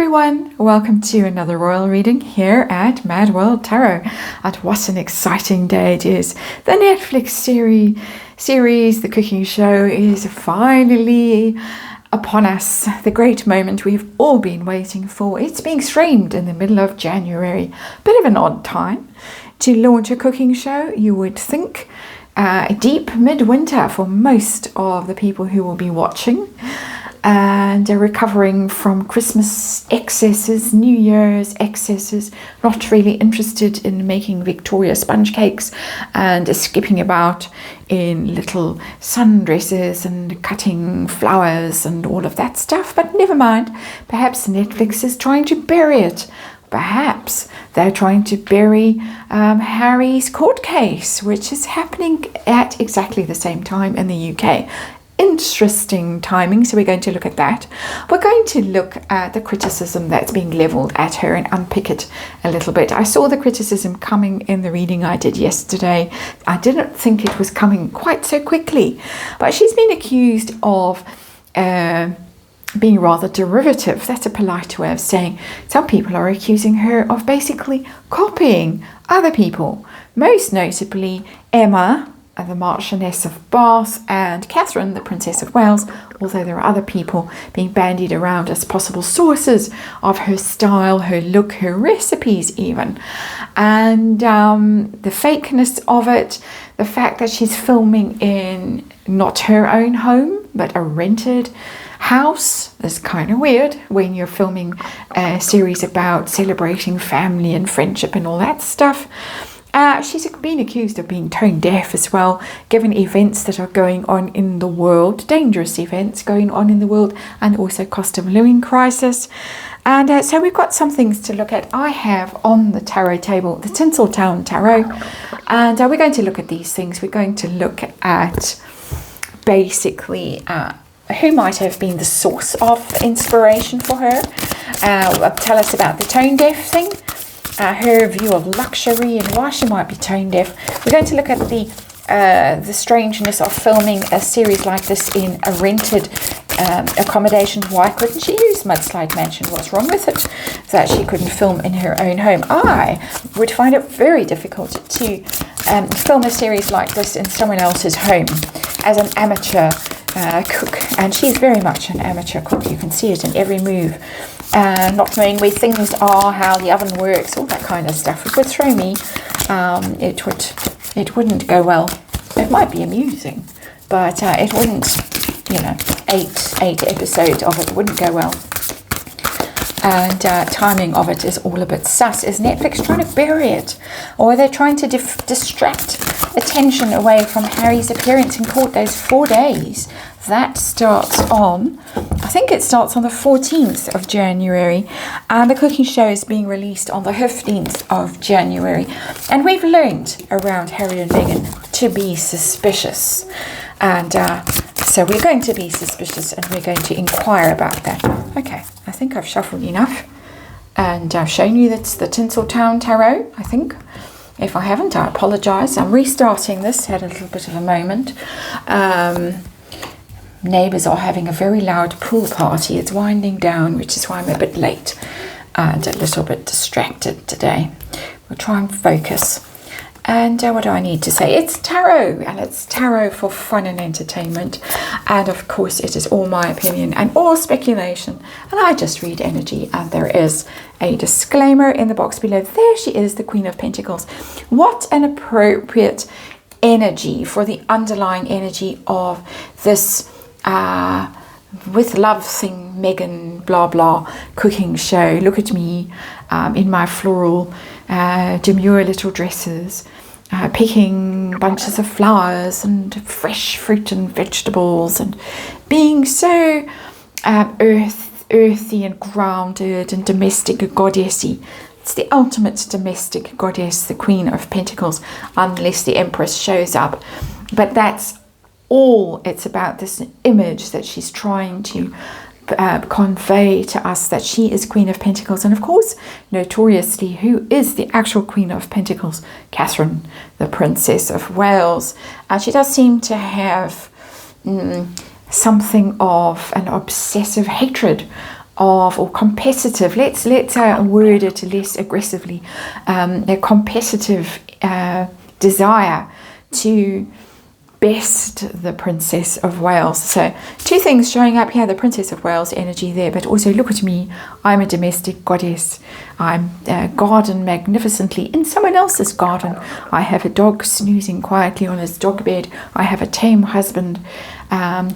everyone, welcome to another royal reading here at Mad World Tarot. And what an exciting day it is. The Netflix series, The Cooking Show, is finally upon us. The great moment we've all been waiting for. It's being streamed in the middle of January. Bit of an odd time to launch a cooking show, you would think. Deep midwinter for most of the people who will be watching. And recovering from Christmas excesses, New Year's excesses, not really interested in making Victoria sponge cakes and skipping about in little sundresses and cutting flowers and all of that stuff. But never mind, perhaps Netflix is trying to bury it. Perhaps they're trying to bury Harry's court case, which is happening at exactly the same time in the UK. Interesting timing, so we're going to look at that. We're going to look at the criticism that's being leveled at her and unpick it a little bit. I saw the criticism coming in the reading I did yesterday. I didn't think it was coming quite so quickly, but she's been accused of being rather derivative. That's a polite way of saying some people are accusing her of basically copying other people, most notably Emma, the Marchioness of Bath, and Catherine, the Princess of Wales, although there are other people being bandied around as possible sources of her style, her look, her recipes even. And the fakeness of it, the fact that she's filming in not her own home, but a rented house is kind of weird when you're filming a series about celebrating family and friendship and all that stuff. She's been accused of being tone deaf as well, given events that are going on in the world, dangerous events going on in the world, and also cost of living crisis. And so we've got some things to look at. I have on the tarot table the Tinseltown Tarot, and we're going to look at these things. We're going to look at basically who might have been the source of inspiration for her. Tell us about the tone deaf thing. Her view of luxury and why she might be tone deaf. We're going to look at the strangeness of filming a series like this in a rented accommodation. Why couldn't she use Mudslide Mansion? What's wrong with it that she couldn't film in her own home? I would find it very difficult to film a series like this in someone else's home as an amateur cook, and she's very much an amateur cook. You can see it in every move. Not knowing where things are, how the oven works, all that kind of stuff. It would throw me. It wouldn't go well. It might be amusing, but it wouldn't. You know, eight episodes of it wouldn't go well. And timing of it is all a bit sus. Is Netflix trying to bury it, or are they trying to distract attention away from Harry's appearance in court? Those 4 days. That starts on, I think it starts on the 14th of January, and the cooking show is being released on the 15th of January. And we've learned around Harry and Meghan to be suspicious. And so we're going to be suspicious, and we're going to inquire about that. Okay, I think I've shuffled enough. And I've shown you that's the Tinseltown Tarot, I think. If I haven't, I apologise. I'm restarting this, had a little bit of a moment. Neighbours are having a very loud pool party. It's winding down, which is why I'm a bit late and a little bit distracted today. We'll try and focus. And what do I need to say? It's tarot, and it's tarot for fun and entertainment. And of course, it is all my opinion and all speculation. And I just read energy, and there is a disclaimer in the box below. There she is, the Queen of Pentacles. What an appropriate energy for the underlying energy of this with love thing, Meghan, blah blah, cooking show. Look at me in my floral demure little dresses, picking bunches of flowers and fresh fruit and vegetables, and being so earthy and grounded and domestic goddessy. It's the ultimate domestic goddess, the Queen of Pentacles, unless the Empress shows up. But that's all it's about, this image that she's trying to convey to us, that she is Queen of Pentacles. And of course, notoriously, who is the actual Queen of Pentacles? Catherine, the Princess of Wales. She does seem to have something of an obsessive hatred or competitive. Let's word it less aggressively. A competitive desire to best the Princess of Wales. So two things showing up here, the Princess of Wales energy there, but also look at me, I'm a domestic goddess. I'm garden magnificently in someone else's garden. I have a dog snoozing quietly on his dog bed. I have a tame husband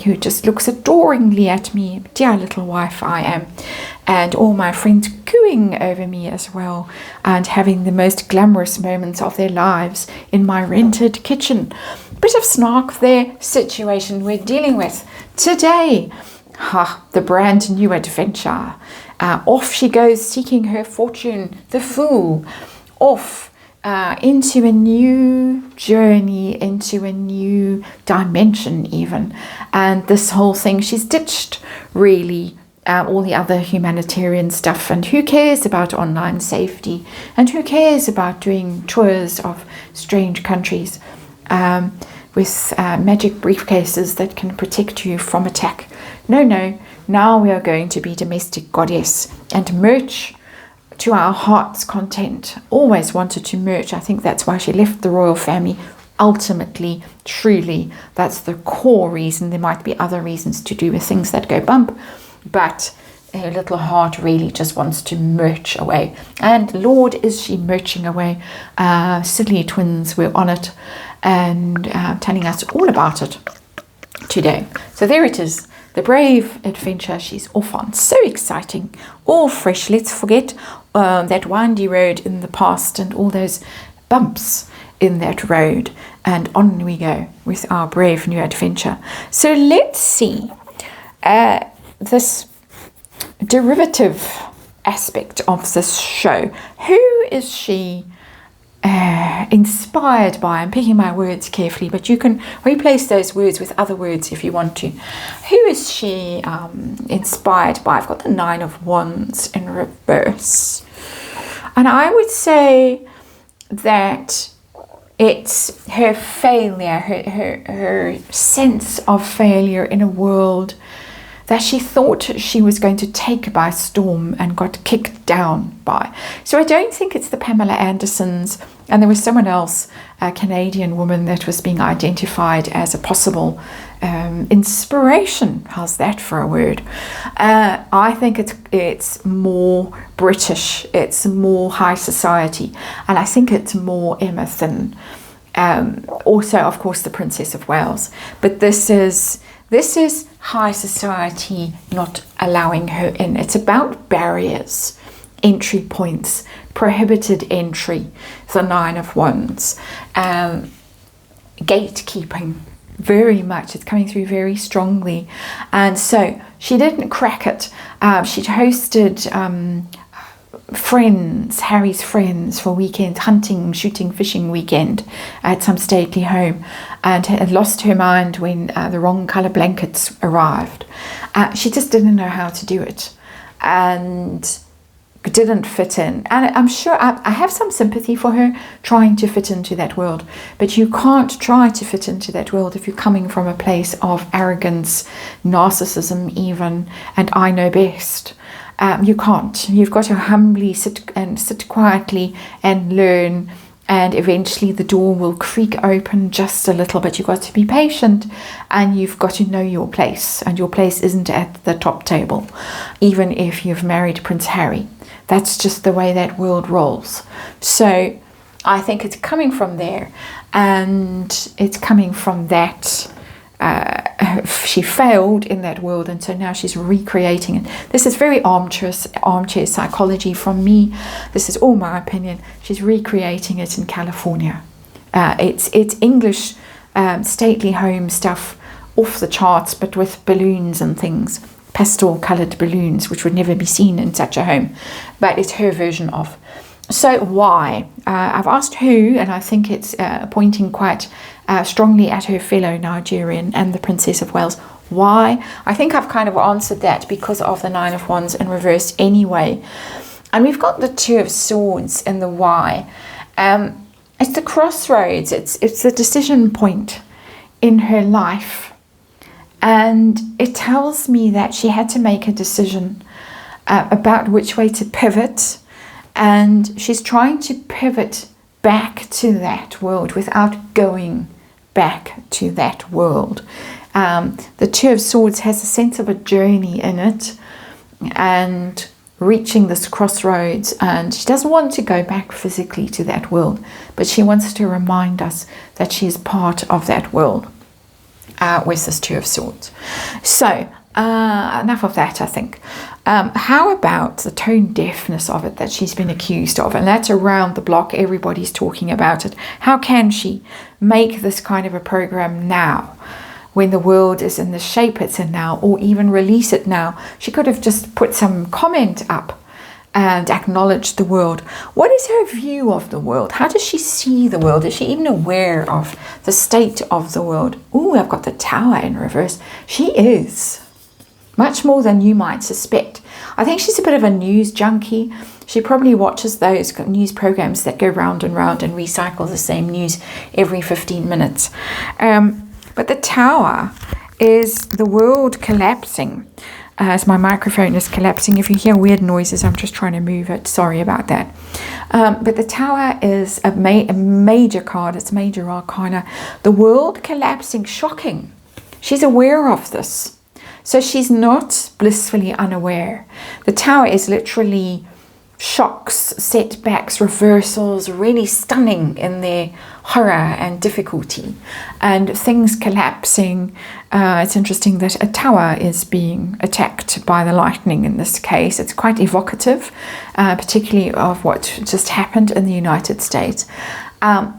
who just looks adoringly at me. Dear little wife I am. And all my friends cooing over me as well, and having the most glamorous moments of their lives in my rented kitchen. Bit of snark there, situation we're dealing with today. The brand new adventure. Off she goes seeking her fortune, the Fool. Off into a new journey, into a new dimension even. And this whole thing, she's ditched really all the other humanitarian stuff, and who cares about online safety, and who cares about doing tours of strange countries with magic briefcases that can protect you from attack. No, now we are going to be domestic goddess and merch to our heart's content. Always wanted to merch. I think that's why she left the royal family. Ultimately, truly, that's the core reason. There might be other reasons to do with things that go bump, but her little heart really just wants to merch away. And Lord, is she merching away. Silly twins were on it and telling us all about it today. So there it is, the brave adventure she's off on. So exciting, all fresh. Let's forget that windy road in the past and all those bumps in that road, and on we go with our brave new adventure. So let's see this derivative aspect of this show. Who is she inspired by? I'm picking my words carefully, but you can replace those words with other words if you want to. Who is she inspired by? I've got the Nine of Wands in reverse, and I would say that it's her failure, her sense of failure in a world that she thought she was going to take by storm and got kicked down by. So I don't think it's the Pamela Andersons, and there was someone else, a Canadian woman, that was being identified as a possible inspiration. How's that for a word? I think it's more British, it's more high society, and I think it's more Emma Thin. Also, of course, the Princess of Wales. But this is high society not allowing her in. It's about barriers, entry points, prohibited entry, the Nine of Wands, gatekeeping, very much. It's coming through very strongly. And so she didn't crack it. She'd hosted Harry's friends for weekend, hunting, shooting, fishing weekend at some stately home, and had lost her mind when the wrong colour blankets arrived. She just didn't know how to do it and didn't fit in. And I'm sure I have some sympathy for her trying to fit into that world, but you can't try to fit into that world if you're coming from a place of arrogance, narcissism even, and I know best. You can't. You've got to humbly sit quietly and learn, and eventually the door will creak open just a little bit. You've got to be patient, and you've got to know your place, and your place isn't at the top table, even if you've married Prince Harry. That's just the way that world rolls. So I think it's coming from there, and it's coming from that. She failed in that world, and so now she's recreating it. This is very armchair psychology from me. This is all my opinion. She's recreating it in California. It's English stately home stuff, off the charts, but with balloons and things, pastel coloured balloons, which would never be seen in such a home. But it's her version of. So why? I've asked who, and I think it's pointing quite strongly at her fellow Nigerian and the Princess of Wales. Why? I think I've kind of answered that because of the Nine of Wands in reverse anyway. And we've got the Two of Swords in the why. It's the crossroads. It's the decision point in her life. And it tells me that she had to make a decision. about which way to pivot, and she's trying to pivot back to that world without going back to that world. The Two of Swords has a sense of a journey in it, and reaching this crossroads, and she doesn't want to go back physically to that world, but she wants to remind us that she is part of that world with this Two of Swords. So enough of that, I think. How about the tone deafness of it that she's been accused of? And that's around the block. Everybody's talking about it. How can she make this kind of a program now, when the world is in the shape it's in now, or even release it now? She could have just put some comment up and acknowledged the world. What is her view of the world? How does she see the world? Is she even aware of the state of the world? Ooh, I've got the Tower in reverse. She is. Much more than you might suspect. I think she's a bit of a news junkie. She probably watches those news programs that go round and round and recycle the same news every 15 minutes. But the Tower is the world collapsing. As my microphone is collapsing, if you hear weird noises, I'm just trying to move it. Sorry about that. But the Tower is a major card. It's major arcana. The world collapsing, shocking. She's aware of this. So she's not blissfully unaware. The Tower is literally shocks, setbacks, reversals, really stunning in their horror and difficulty, and things collapsing. It's interesting that a tower is being attacked by the lightning in this case. It's quite evocative, particularly of what just happened in the United States.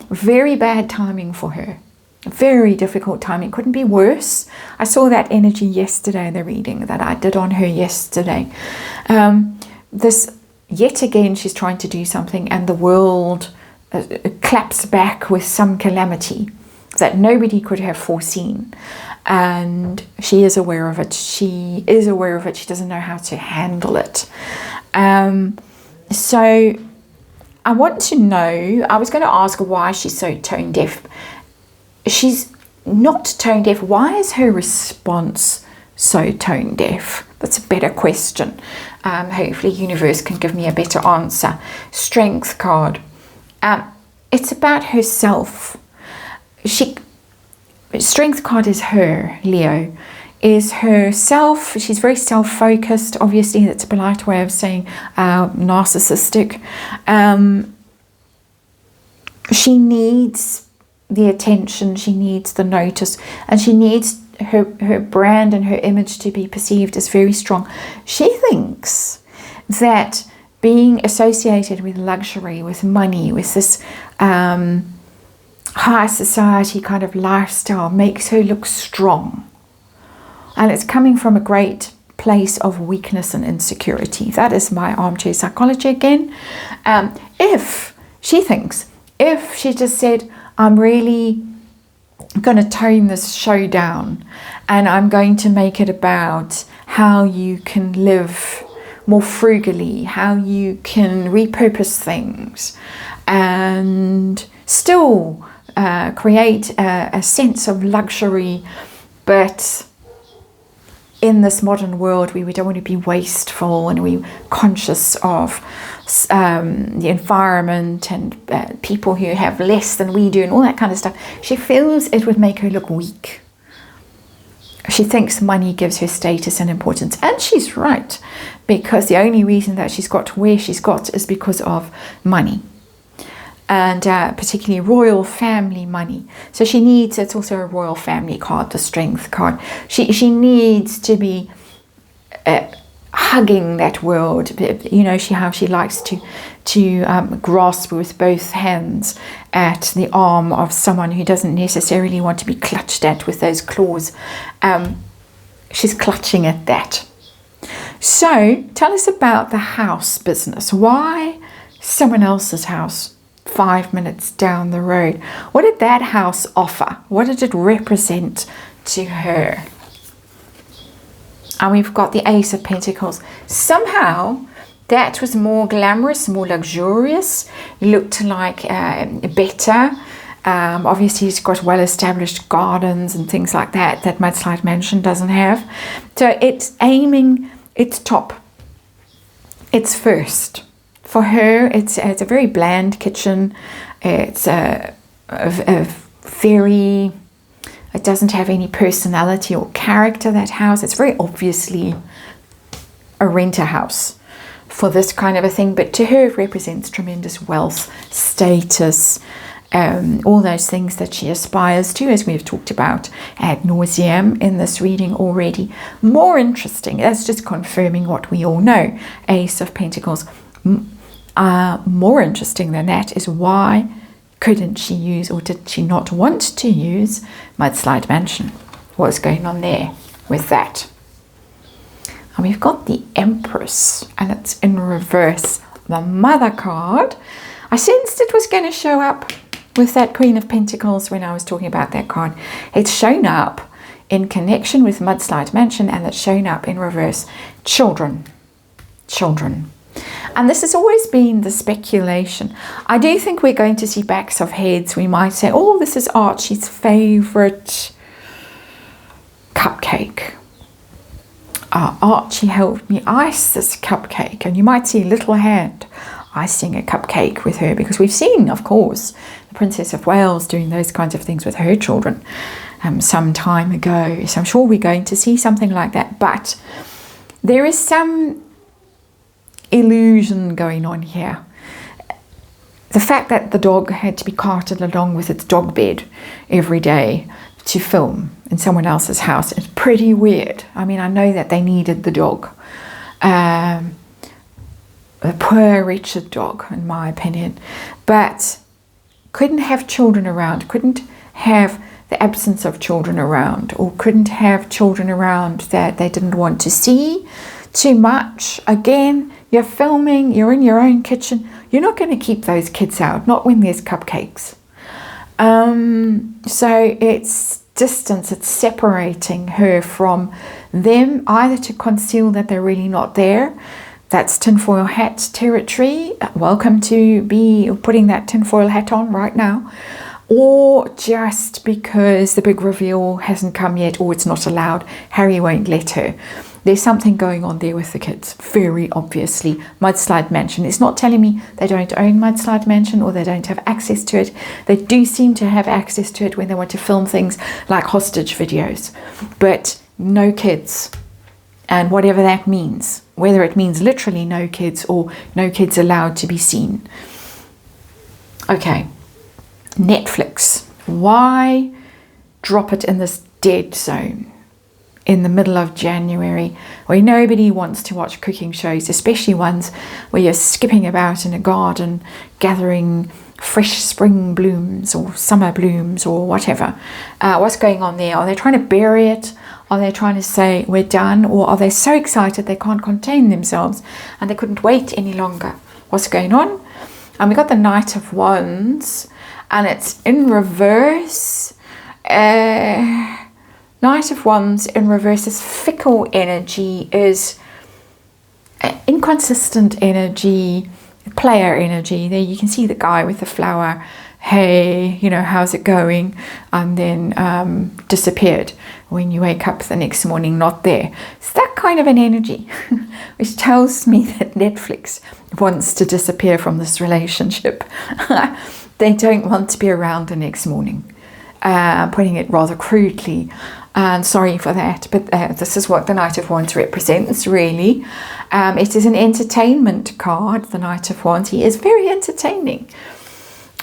Very bad timing for her. Very difficult timing. Couldn't be worse. I saw that energy yesterday in the reading that I did on her yesterday. Yet again, she's trying to do something, and the world claps back with some calamity that nobody could have foreseen. And she is aware of it. She is aware of it. She doesn't know how to handle it. So I want to know, I was going to ask her why she's so tone deaf. She's not tone deaf. Why is her response so tone deaf? That's a better question. Hopefully universe can give me a better answer. Strength card. It's about herself. Strength card is her, Leo, is herself. She's very self-focused. Obviously, that's a polite way of saying narcissistic. She needs the attention, she needs the notice, and she needs her brand and her image to be perceived as very strong. She thinks that being associated with luxury, with money, with this high society kind of lifestyle makes her look strong. And it's coming from a great place of weakness and insecurity. That is my armchair psychology again. If she just said, I'm really going to tone this show down, and I'm going to make it about how you can live more frugally, how you can repurpose things and still create a sense of luxury, but in this modern world we don't want to be wasteful, and we're conscious of the environment and people who have less than we do and all that kind of stuff. She feels it would make her look weak. She thinks money gives her status and importance, and she's right, because the only reason that she's got to where she's got is because of money, and particularly royal family money. So she needs, it's also a royal family card, the strength card. She needs to be hugging that world, you know, how she likes to grasp with both hands at the arm of someone who doesn't necessarily want to be clutched at with those claws. She's clutching at that. So tell us about the house business. Why someone else's house 5 minutes down the road? What did that house offer? What did it represent to her? And we've got the Ace of Pentacles. Somehow that was more glamorous, more luxurious, looked like better. Obviously it's got well-established gardens and things like that Mudslide Mansion doesn't have. So it's aiming its top it's first. For her, it's a very bland kitchen. It's a very, it doesn't have any personality or character, that house. It's very obviously a renter house for this kind of a thing, but to her it represents tremendous wealth, status, all those things that she aspires to, as we've talked about ad nauseum in this reading already. More interesting, that's just confirming what we all know, Ace of Pentacles. More interesting than that is, why couldn't she use, or did she not want to use, Mudslide Mansion? What's going on there with that? And we've got the Empress, and it's in reverse, the Mother card. I sensed it was going to show up with that Queen of Pentacles when I was talking about that card. It's shown up in connection with Mudslide Mansion, and it's shown up in reverse, children. Children. And this has always been the speculation. I do think we're going to see backs of heads. We might say, oh, this is Archie's favourite cupcake. Archie helped me ice this cupcake. And you might see a little hand icing a cupcake with her, because we've seen, of course, the Princess of Wales doing those kinds of things with her children some time ago. So I'm sure we're going to see something like that. But there is some illusion going on here. The fact that the dog had to be carted along with its dog bed every day to film in someone else's house is pretty weird. I mean, I know that they needed the dog. The poor wretched dog, in my opinion. But couldn't have children around, couldn't have the absence of children around, or couldn't have children around that they didn't want to see too much. Again, you're filming, you're in your own kitchen. You're not going to keep those kids out, not when there's cupcakes. So it's distance, it's separating her from them, either to conceal that they're really not there. That's tinfoil hat territory. Welcome to be putting that tinfoil hat on right now. Or just because the big reveal hasn't come yet, or it's not allowed, Harry won't let her. There's something going on there with the kids, very obviously. Mudslide Mansion. It's not telling me they don't own Mudslide Mansion or they don't have access to it. They do seem to have access to it when they want to film things like hostage videos. But no kids. And whatever that means, whether it means literally no kids or no kids allowed to be seen. Okay, Netflix. Why drop it in this dead zone in the middle of January, where nobody wants to watch cooking shows, especially ones where you're skipping about in a garden gathering fresh spring blooms or summer blooms or whatever? What's going on there? Are they trying to bury it? Are they trying to say we're done? Or are they so excited they can't contain themselves and they couldn't wait any longer? What's going on? And we got the Knight of Wands, and it's in reverse. Knight of Wands in reverse is fickle energy, is inconsistent energy, player energy. There you can see the guy with the flower. Hey, you know, how's it going? And then disappeared. When you wake up the next morning, not there. It's that kind of an energy, which tells me that Netflix wants to disappear from this relationship. They don't want to be around the next morning. Putting it rather crudely. And sorry for that, but this is what the Knight of Wands represents, really. It is an entertainment card, the Knight of Wands. He is very entertaining,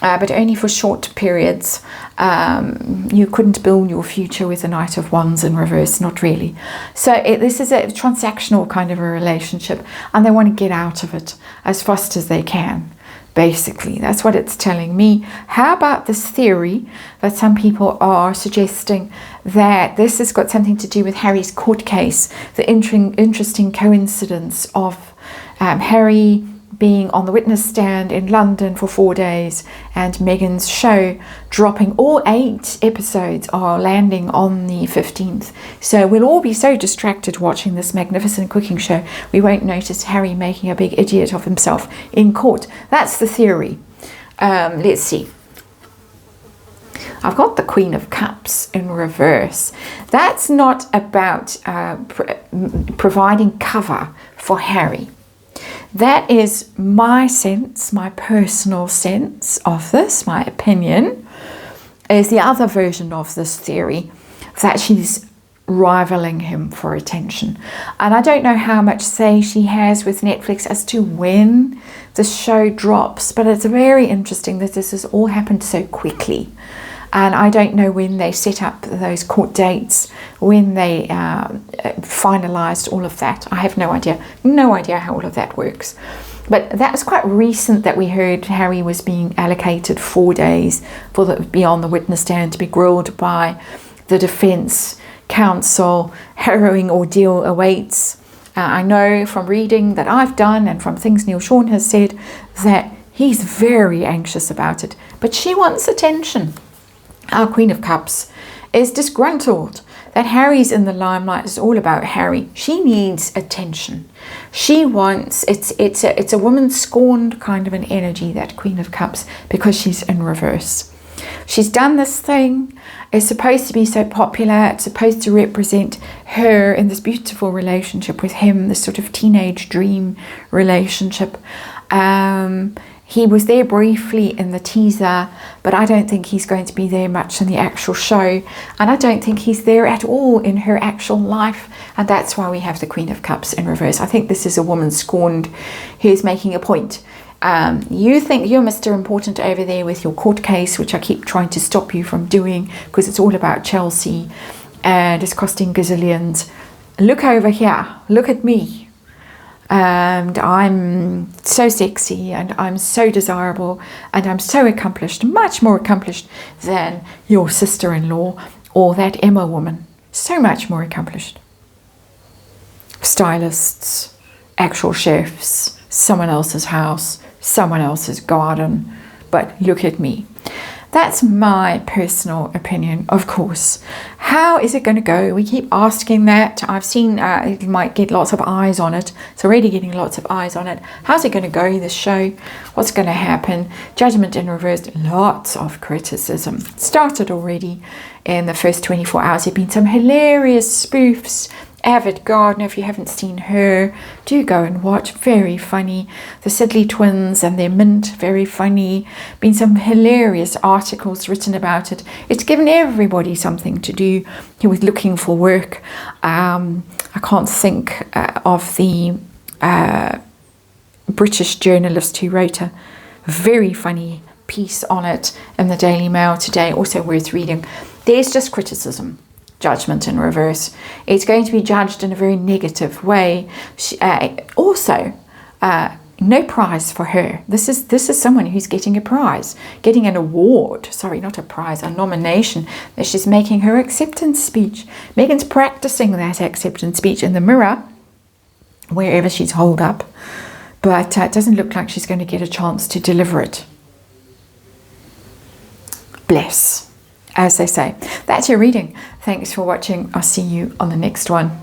but only for short periods. You couldn't build your future with the Knight of Wands in reverse, not really. So this is a transactional kind of a relationship, and they want to get out of it as fast as they can. Basically, that's what it's telling me. How about this theory that some people are suggesting that this has got something to do with Harry's court case? The interesting coincidence of Harry being on the witness stand in London for 4 days and Meghan's show dropping. All 8 episodes are landing on the 15th. So we'll all be so distracted watching this magnificent cooking show, we won't notice Harry making a big idiot of himself in court. That's the theory. Let's see. I've got the Queen of Cups in reverse. That's not about providing cover for Harry. That is my sense, my personal sense of this, my opinion, is the other version of this theory, that she's rivaling him for attention. And I don't know how much say she has with Netflix as to when the show drops, but it's very interesting that this has all happened so quickly. And I don't know when they set up those court dates, when they finalised all of that. I have no idea how all of that works. But that was quite recent that we heard Harry was being allocated 4 days be on the witness stand to be grilled by the defence counsel. Harrowing ordeal awaits. I know from reading that I've done and from things Neil Sean has said that he's very anxious about it. But she wants attention. Our Queen of Cups is disgruntled that Harry's in the limelight. It's all about Harry. She needs attention. She wants, it's a woman scorned kind of an energy, that Queen of Cups, because she's in reverse. She's done this thing. It's supposed to be so popular. It's supposed to represent her in this beautiful relationship with him, this sort of teenage dream relationship. He was there briefly in the teaser, but I don't think he's going to be there much in the actual show. And I don't think he's there at all in her actual life. And that's why we have the Queen of Cups in reverse. I think this is a woman scorned who's making a point. You think you're Mr. Important over there with your court case, which I keep trying to stop you from doing because it's all about Chelsea and it's costing gazillions. Look over here. Look at me. And I'm so sexy and I'm so desirable and I'm so accomplished, much more accomplished than your sister-in-law or that Emma woman. So much more accomplished. Stylists, actual chefs, someone else's house, someone else's garden. But look at me. That's my personal opinion, of course. How is it going to go? We keep asking that. I've seen it might get lots of eyes on it. It's already getting lots of eyes on it. How's it going to go, this show? What's going to happen? Judgment in reverse. Lots of criticism. Started already in the first 24 hours. There have been some hilarious spoofs. Avid Gardener, if you haven't seen her, do go and watch. Very funny. The Sidley twins and their mint, very funny. Been some hilarious articles written about it. It's given everybody something to do who was looking for work. I can't think of the British journalist who wrote a very funny piece on it in the Daily Mail today, also worth reading. There's just criticism. Judgment in reverse. It's going to be judged in a very negative way. Also, no prize for her. This is someone who's getting a prize, getting an award. Sorry, not a prize, a nomination. That she's making her acceptance speech. Megan's practicing that acceptance speech in the mirror, wherever she's holed up. But it doesn't look like she's going to get a chance to deliver it. Bless. As they say. That's your reading. Thanks for watching. I'll see you on the next one.